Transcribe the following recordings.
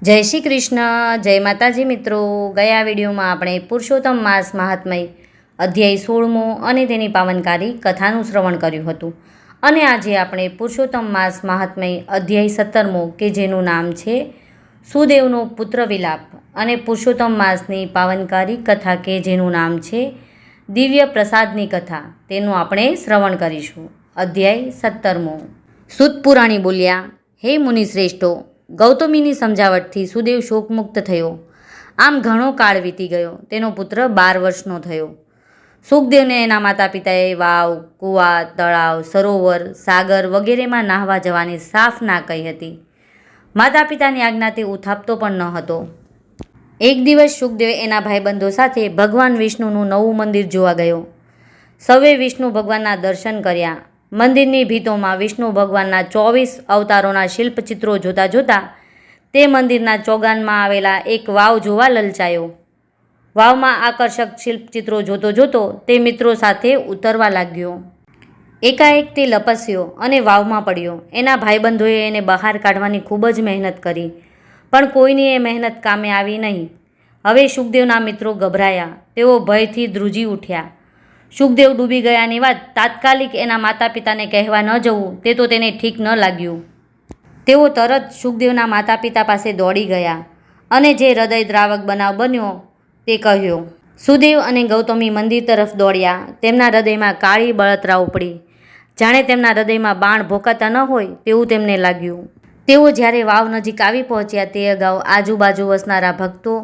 જય શ્રી કૃષ્ણ, જય માતાજી મિત્રો. ગયા વિડીયોમાં આપણે પુરુષોત્તમ માસ મહાત્મય અધ્યાય 16મો અને તેની પાવનકારી કથાનું શ્રવણ કર્યું હતું. અને આજે આપણે પુરુષોત્તમ માસ મહાત્મય અધ્યાય 17મો કે જેનું નામ છે સુદેવનો પુત્ર વિલાપ અને પુરુષોત્તમ માસની પાવનકારી કથા કે જેનું નામ છે દિવ્ય પ્રસાદની કથા તેનું આપણે શ્રવણ કરીશું. અધ્યાય 17મો. સૂત પુરાણી બોલ્યા, હે મુનિશ્રેષ્ઠો, ગૌતમીની સમજાવટથી સુદેવ શોકમુક્ત થયો. આમ ઘણો કાળ વીતી ગયો. તેનો પુત્ર 12 વર્ષનો થયો. સુખદેવને એના માતા પિતાએ વાવ, કૂવા, તળાવ, સરોવર, સાગર વગેરેમાં નાહવા જવાની સાફ ના કહી હતી. માતા પિતાની આજ્ઞા તે ઉથાપતો પણ ન હતો. એક દિવસ સુખદેવ એના ભાઈબંધો સાથે ભગવાન વિષ્ણુનું નવું મંદિર જોવા ગયો. સૌએ વિષ્ણુ ભગવાનના દર્શન કર્યા. મંદિરની ભીતોમાં વિષ્ણુ ભગવાનના 24 અવતારોના શિલ્પચિત્રો જોતા જોતા તે મંદિરના ચોગાનમાં આવેલા એક વાવ જોવા લલચાયો. વાવમાં આકર્ષક શિલ્પચિત્રો જોતો જોતો તે મિત્રો સાથે ઉતરવા લાગ્યો. એકાએક તે લપસ્યો અને વાવમાં પડ્યો. એના ભાઈબંધોએ એને બહાર કાઢવાની ખૂબ જ મહેનત કરી, પણ કોઈની એ મહેનત કામે આવી નહીં. હવે સુખદેવના મિત્રો ગભરાયા. તેઓ ભયથી ધ્રુજી ઉઠ્યા. સુખદેવ ડૂબી ગયાની વાત તાત્કાલિક એના માતા પિતાને કહેવા ન જવું તે તો તેને ઠીક ન લાગ્યું. તેઓ તરત સુખદેવના માતા પિતા પાસે દોડી ગયા અને જે હૃદયદ્રાવક બનાવ બન્યો તે કહ્યો. સુદેવ અને ગૌતમી મંદિર તરફ દોડ્યા. તેમના હૃદયમાં કાળી બળતરા ઉપડી. જાણે તેમના હૃદયમાં બાણ ભોંકાતા ન હોય તેવું તેમને લાગ્યું. તેઓ જ્યારે વાવ નજીક આવી પહોંચ્યા તે અગાઉ આજુબાજુ વસનારા ભક્તો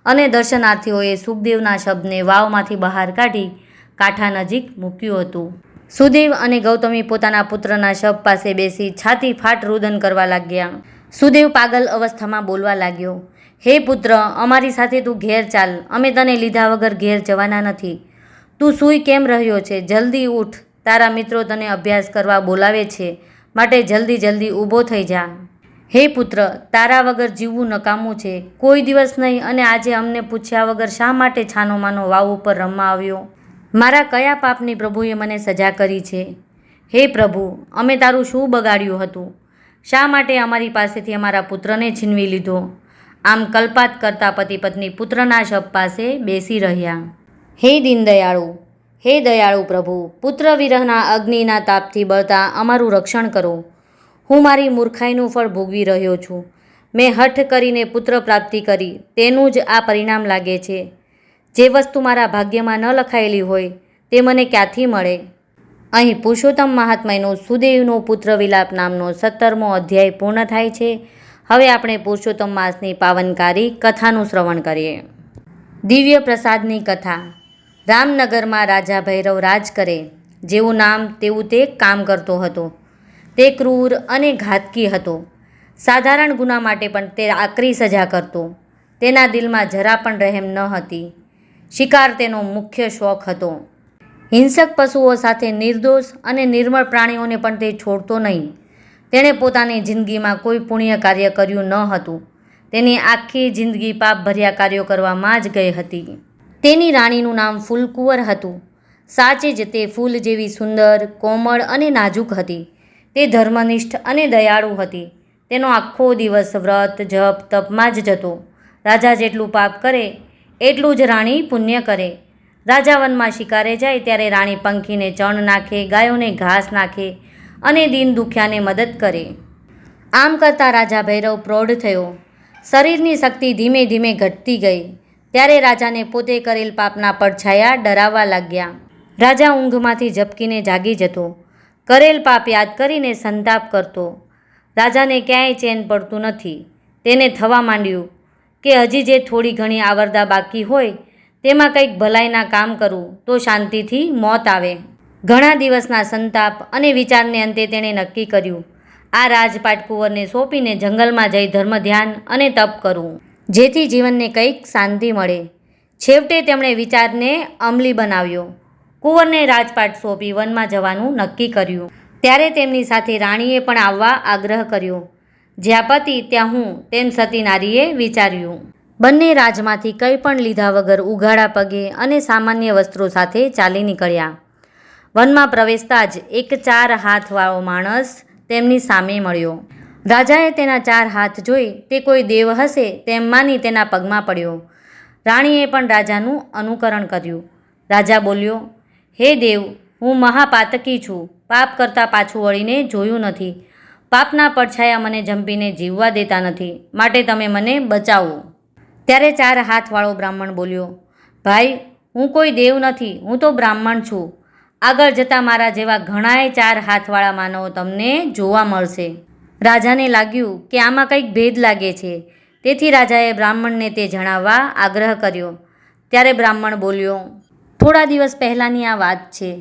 અને દર્શનાર્થીઓએ સુખદેવના શબને વાવમાંથી બહાર કાઢી કાંઠા નજીક મૂક્યું હતું. સુદેવ અને ગૌતમી પોતાના પુત્રના શબ પાસે બેસી છાતી ફાટ રુદન કરવા લાગ્યા. સુદેવ પાગલ અવસ્થામાં બોલવા લાગ્યો, હે પુત્ર, અમારી સાથે તું ઘેર ચાલ. અમે તને લીધા વગર ઘેર જવાના નથી. તું સૂઈ કેમ રહ્યો છે? જલ્દી ઉઠ. તારા મિત્રો તને અભ્યાસ કરવા બોલાવે છે, માટે જલ્દી જલ્દી ઊભો થઈ જા. હે પુત્ર, તારા વગર જીવવું નકામું છે. કોઈ દિવસ નહીં અને આજે અમને પૂછ્યા વગર શા માટે છાનો માનો વાવ ઉપર રમવા આવ્યો? મારા કયા પાપની પ્રભુએ મને સજા કરી છે? હે પ્રભુ, અમે તારું શું બગાડ્યું હતું? શા માટે અમારી પાસેથી અમારા પુત્રને છીનવી લીધો? આમ કલ્પાત કરતા પતિ પત્ની પુત્રના શબ પાસે બેસી રહ્યા. હે દીનદયાળુ, હે દયાળુ પ્રભુ, પુત્ર વિરહના અગ્નિના તાપથી બળતા અમારું રક્ષણ કરો. હું મારી મૂર્ખાઈનું ફળ ભોગવી રહ્યો છું. મેં હઠ કરીને પુત્ર પ્રાપ્તિ કરી, તેનું જ આ પરિણામ લાગે છે. જે વસ્તુ મારા ભાગ્યમાં ન લખાયેલી હોય તે મને ક્યાંથી મળે? અહીં પુરુષોત્તમ મહાત્મયનો સુદેવનો પુત્ર વિલાપ નામનો 17મો અધ્યાય પૂર્ણ થાય છે. હવે આપણે પુરુષોત્તમ માસની પાવનકારી કથાનું શ્રવણ કરીએ. દિવ્ય પ્રસાદની કથા. રામનગરમાં રાજા ભૈરવ રાજ કરે. જેવું નામ તેવું તે કામ કરતો હતો. તે ક્રૂર અને ઘાતકી હતો. સાધારણ ગુના માટે પણ તે આકરી સજા કરતો. તેના દિલમાં જરા પણ રહેમ ન હતી. શિકાર તેનો મુખ્ય શોખ હતો. હિંસક પશુઓ સાથે નિર્દોષ અને નિર્મળ પ્રાણીઓને પણ તે છોડતો નહીં. તેણે પોતાની જિંદગીમાં કોઈ પુણ્ય કાર્ય કર્યું ન હતું. તેની આખી જિંદગી પાપભર્યા કાર્યો કરવામાં જ ગઈ હતી. તેની રાણીનું નામ ફૂલકુંવર હતું. સાચે જ તે ફૂલ જેવી સુંદર, કોમળ અને નાજુક હતી. તે ધર્મનિષ્ઠ અને દયાળુ હતી. તેનો આખો દિવસ વ્રત, જપ, તપમાં જ જતો. રાજા જેટલું પાપ કરે એટલું જ રાણી પુણ્ય કરે. રાજા વનમાં શિકારે જાય ત્યારે રાણી પંખીને ચણ નાખે, ગાયોને ઘાસ નાખે અને દીન દુખ્યાને મદદ કરે. આમ કરતાં રાજા ભૈરવ પ્રૌઢ થયો. શરીરની શક્તિ ધીમે ધીમે ઘટતી ગઈ. ત્યારે રાજાને પોતે કરેલ પાપના પડછાયા ડરાવવા લાગ્યા. રાજા ઊંઘમાંથી ઝબકીને જાગી જતો. કરેલ પાપ યાદ કરીને સંતાપ કરતો. રાજાને ક્યાંય ચેન પડતું નથી. તેને થવા માંડ્યું કે હજી જે થોડી ઘણી આવરદા બાકી હોય તેમાં કંઈક ભલાઈના કામ કરું તો શાંતિથી મોત આવે. ઘણા દિવસના સંતાપ અને વિચારને અંતે તેણે નક્કી કર્યું, આ રાજપાટ કુંવરને સોંપીને જંગલમાં જઈ ધર્મ ધ્યાન અને તપ કરવું, જેથી જીવનને કંઈક શાંતિ મળે. છેવટે તેમણે વિચારને અમલી બનાવ્યો. કુંવરને રાજપાટ સોંપી વનમાં જવાનું નક્કી કર્યું. ત્યારે તેમની સાથે રાણીએ પણ આવવા આગ્રહ કર્યો. જ્યાં પતિ ત્યાં હું, તેમ સતી નારીએ વિચાર્યું. બંને રાજમાંથી કંઈ પણ લીધા વગર ઉઘાડા પગે અને સામાન્ય વસ્ત્રો સાથે ચાલી નીકળ્યા. વનમાં પ્રવેશતા જ એક 4 હાથવાળો માણસ તેમની સામે મળ્યો રાજાએ તેના 4 હાથ જોઈ તે કોઈ દેવ હશે તેમ માની તેના પગમાં પડ્યો. રાણીએ પણ રાજાનું અનુકરણ કર્યું. રાજા બોલ્યો, હે દેવ, હું મહાપાતકી છું. પાપ કરતાં પાછું વળીને જોયું નથી. પાપના પડછાયા મને જંપીને જીવવા દેતા નથી, માટે તમે મને બચાવો. ત્યારે 4 હાથવાળો બ્રાહ્મણ બોલ્યો, ભાઈ, હું કોઈ દેવ નથી, હું તો બ્રાહ્મણ છું. આગળ જતાં મારા જેવા ઘણાય 4 હાથવાળા માનવો તમને જોવા મળશે. રાજાને લાગ્યું કે આમાં કંઈક ભેદ લાગે છે, તેથી રાજાએ બ્રાહ્મણને તે જણાવવા આગ્રહ કર્યો. ત્યારે બ્રાહ્મણ બોલ્યો, થોડા દિવસ પહેલાંની આ વાત છે.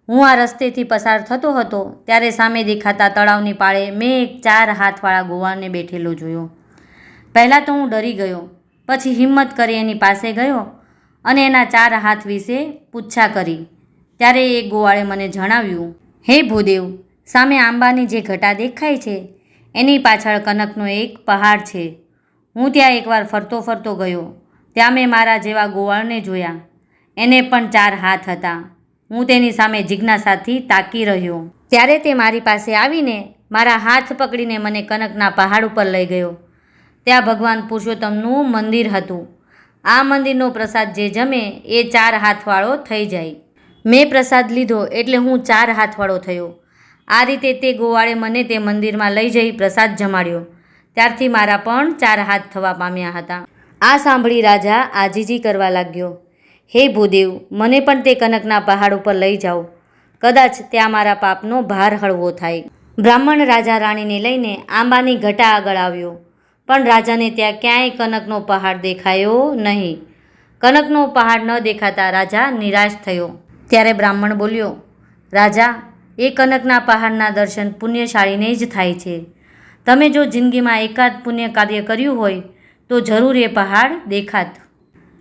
હું આ રસ્તેથી પસાર થતો હતો ત્યારે સામે દેખાતા તળાવની પાળે મેં એક 4 હાથવાળા ગોવાળને બેઠેલો જોયો. પહેલાં તો હું ડરી ગયો, પછી હિંમત કરી એની પાસે ગયો અને એના 4 હાથ વિશે પૂછા કરી. ત્યારે એ ગોવાળે મને જણાવ્યું, હે ભૂદેવ, સામે આંબાની જે ઘટા દેખાય છે એની પાછળ કનકનો એક પહાડ છે. હું ત્યાં એકવાર ફરતો ફરતો ગયો. ત્યાં મેં મારા જેવા ગોવાળને જોયા. એને પણ 4 હાથ હતા. હું તેની સામે જિજ્ઞાસાથી તાકી રહ્યો. ત્યારે તે મારી પાસે આવીને મારા હાથ પકડીને મને કનકના પહાડ ઉપર લઈ ગયો. ત્યાં ભગવાન પુરુષોત્તમનું મંદિર હતું. આ મંદિરનો પ્રસાદ જે જમે એ 4 હાથવાળો થઈ જાય. મેં પ્રસાદ લીધો એટલે હું 4 હાથવાળો થયો. આ રીતે તે ગોવાળે મને તે મંદિરમાં લઈ જઈ પ્રસાદ જમાડ્યો. ત્યારથી મારા પણ 4 હાથ થવા પામ્યા હતા. આ સાંભળી રાજા આજીજી કરવા લાગ્યો, હે ભૂદેવ, મને પણ તે કનકના પહાડ ઉપર લઈ જાઓ. કદાચ ત્યાં મારા પાપનો ભાર હળવો થાય. બ્રાહ્મણ રાજા રાણીને લઈને આંબાની ઘટા આગળ આવ્યો, પણ રાજાને ત્યાં ક્યાંય કનકનો પહાડ દેખાયો નહીં. કનકનો પહાડ ન દેખાતા રાજા નિરાશ થયો. ત્યારે બ્રાહ્મણ બોલ્યો, રાજા, એ કનકના પહાડના દર્શન પુણ્યશાળીને જ થાય છે. તમે જો જિંદગીમાં એકાદ પુણ્ય કાર્ય કર્યું હોય તો જરૂર એ પહાડ દેખાત.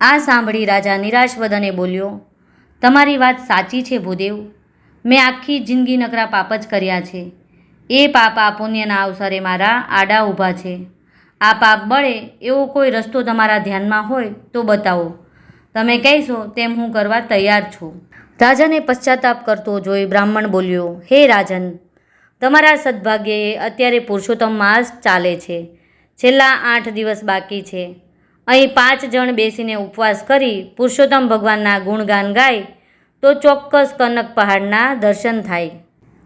આ સાંભળી રાજા નિરાશ વદને બોલ્યો, તમારી વાત સાચી છે ભૂદેવ. મેં આખી જિંદગી નકરા પાપ જ કર્યા છે. એ પાપ આ પુણ્યના અવસરે મારા આડા ઊભા છે. આ પાપ બળે એવો કોઈ રસ્તો તમારા ધ્યાનમાં હોય તો બતાવો. તમે કહેશો તેમ હું કરવા તૈયાર છું. રાજાને પશ્ચાતાપ કરતો જોઈ બ્રાહ્મણ બોલ્યો, હે રાજન, તમારા સદભાગ્યે અત્યારે પુરુષોત્તમ માસ ચાલે છે. છેલ્લા 8 દિવસ બાકી છે. અહીં 5 જણ બેસીને ઉપવાસ કરી પુરુષોત્તમ ભગવાનના ગુણગાન ગાય તો ચોક્કસ કનક પહાડના દર્શન થાય.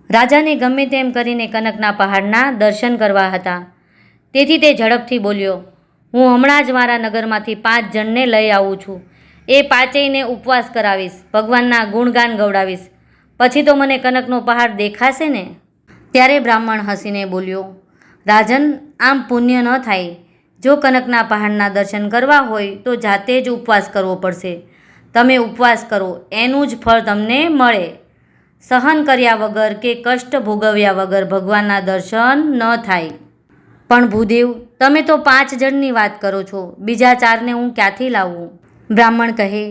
રાજાને ગમે તેમ કરીને કનકના પહાડના દર્શન કરવા હતા. તેથી તે ઝડપથી બોલ્યો, હું હમણાં જ મારા નગરમાંથી 5 જણને લઈ આવું છું. એ 5યને ઉપવાસ કરાવીશ, ભગવાનના ગુણગાન ગવડાવીશ, પછી તો મને કનકનો પહાડ દેખાશે ને. ત્યારે બ્રાહ્મણ હસીને બોલ્યો, રાજન, આમ પુણ્ય ન થાય. જો કનકના પહાડના દર્શન કરવા હોય તો જાતે જ ઉપવાસ કરવો પડશે. તમે ઉપવાસ કરો, એનું જ ફળ તમને મળે. સહન કર્યા વગર કે કષ્ટ ભોગવ્યા વગર ભગવાનના દર્શન ન થાય. પણ ભૂદેવ, તમે તો 5 જણની વાત કરો છો, બીજા 4ને હું ક્યાંથી લાવું? બ્રાહ્મણ કહે,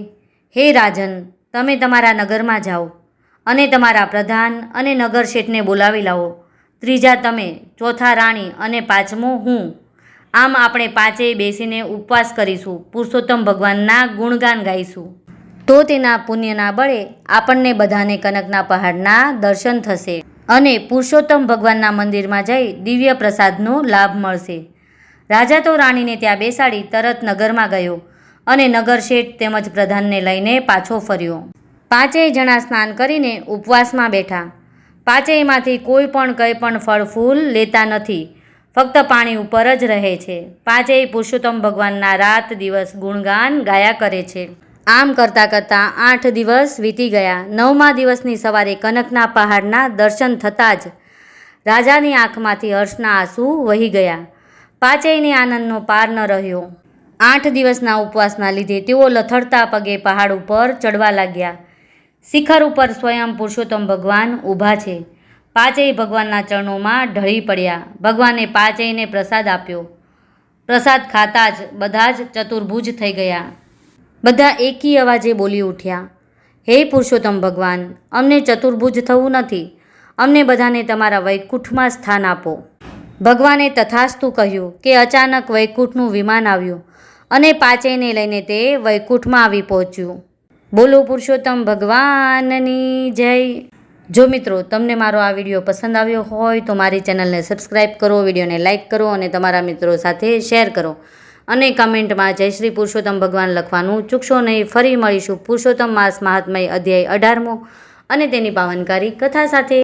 હે રાજન, તમે તમારા નગરમાં જાઓ અને તમારા પ્રધાન અને નગર શેઠને બોલાવી લાવો. 3જા તમે, 4થા રાણી અને 5મો હું. આમ આપણે 5યે બેસીને ઉપવાસ કરીશું, પુરુષોત્તમ ભગવાનના ગુણગાન ગાઈશું. તો તેના પુણ્યના બળે આપણને બધાને કનકના પહાડના દર્શન થશે અને પુરુષોત્તમ ભગવાનના મંદિરમાં જઈ દિવ્ય પ્રસાદનો લાભ મળશે. રાજા તો રાણીને ત્યાં બેસાડી તરત નગરમાં ગયો અને નગર શેઠ તેમજ પ્રધાનને લઈને પાછો ફર્યો. 5યે જણા સ્નાન કરીને ઉપવાસમાં બેઠા. 5યમાંથી કોઈ પણ કંઈ પણ ફળ ફૂલ લેતા નથી, ફક્ત પાણી ઉપર જ રહે છે. 5યે પુરુષોત્તમ ભગવાનના રાત દિવસ ગુણગાન ગાયા કરે છે. આમ કરતાં કરતાં 8 દિવસ વીતી ગયા. 9મા દિવસની સવારે કનકના પહાડના દર્શન થતાં જ રાજાની આંખમાંથી હર્ષના આંસુ વહી ગયા. 5યને આનંદનો પાર ન રહ્યો. 8 દિવસના ઉપવાસના લીધે તેઓ લથડતા પગે પહાડ ઉપર ચડવા લાગ્યા. શિખર ઉપર સ્વયં પુરુષોત્તમ ભગવાન ઊભા છે. 5યે ભગવાનના ચરણોમાં ઢળી પડ્યા. ભગવાને 5યને પ્રસાદ આપ્યો. પ્રસાદ ખાતા જ બધા જ ચતુર્ભુજ થઈ ગયા. બધા એકી અવાજે બોલી ઉઠ્યા, હે પુરુષોત્તમ ભગવાન, અમને ચતુર્ભુજ થવું નથી, અમને બધાને તમારા વૈકુંઠમાં સ્થાન આપો. ભગવાને તથાસ્તુ કહ્યું કે અચાનક વૈકુંઠનું વિમાન આવ્યું અને 5યને લઈને તે વૈકુંઠમાં આવી પહોંચ્યું. બોલો પુરુષોત્તમ ભગવાનની જય. જો મિત્રો તમને મારો આ વિડીયો પસંદ આવ્યો હોય તો મારી ચેનલને સબસ્ક્રાઈબ કરો, વિડીયોને લાઇક કરો અને તમારા મિત્રો સાથે શેર કરો અને કમેન્ટમાં જય શ્રી પુરુષોત્તમ ભગવાન લખવાનું ચૂકશો નહીં. ફરી મળીશું પુરુષોત્તમ માસ મહાત્મય અધ્યાય 18મો અને તેની પાવનકારી કથા સાથે.